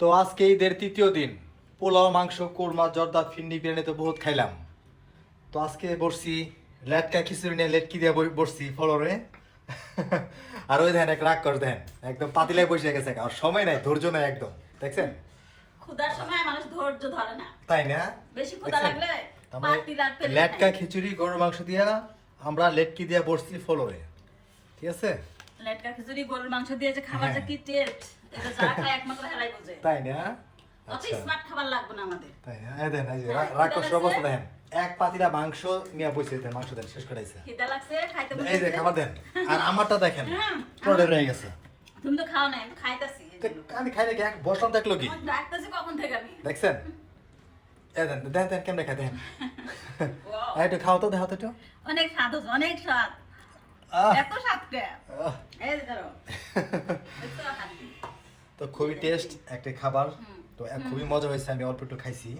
তো আজকে ঈদের তৃতীয় দিন, পোলাও, মাংস, কোরমা, জর্দা, ফিন্ডি, বিরিয়ানি তো বহুত খাইলাম। তো আজকে বসছি লেটকা খিচুড়ি নিয়ে, লেটকি দিয়ে বসছি ফলরে। আর ওই দেন এক রাগ কর দেন, একদম পাতিলায় বসে গেছে, আর সময় নাই, ধৈর্য নাই একদম, দেখছেন? ক্ষুধার সময় মানুষ ধৈর্য ধরে না। তাই না? বেশি ক্ষুধা দেখছেন? লাগলে তারপরে পাতিলার পেলে লেটকা খায়। খিচুড়ি, গরুর মাংস দিয়া আমরা লেটকি দিয়ে বসছি ফলরে, ঠিক আছে? লেটকা খিচুড়ি গরুর মাংস দিয়ে যে খাবার যে কি টেস্ট, এটা যারা খায় একমাত্র হেলাই বোঝে। তাই না? অত আচ্ছা, স্মার্ট খাবার লাগবে না আমাদের। তাই না? এই দেন, এই যে রাগ করছে অবস্থা দেখেন, এক পাতিলা মাংস নিয়ে বসে দেন, মাংস দেন, শেষ করাইছে। খিদা লাগছে, খাইতে এই যে বসেছে। খাবার দেন, আর আমারটা দেখেন হুম, পুরো রয়ে গেছে। তুমি তো খাও না, আমি খাইতাছি। তো আমি খাই নাকি, এক বসলাম দেখলো কি, আমার ডাকতেছে কখন থেকে আমি। দেখছেন? এই দেন দেন দেন, কেমনে খাই দেন। Wow, একটু খাও তো, দেখাও তো একটু। অনেক স্বাদ হচ্ছে, অনেক স্বাদ। আহ, এত স্বাদ কে? আহ। এই যে ধরো, এত হাড্ডি। তো খুবই টেস্ট একটা খাবার, হুম, তো খুবই মজা হয়েছে, আমি অল্প একটু খাইছি।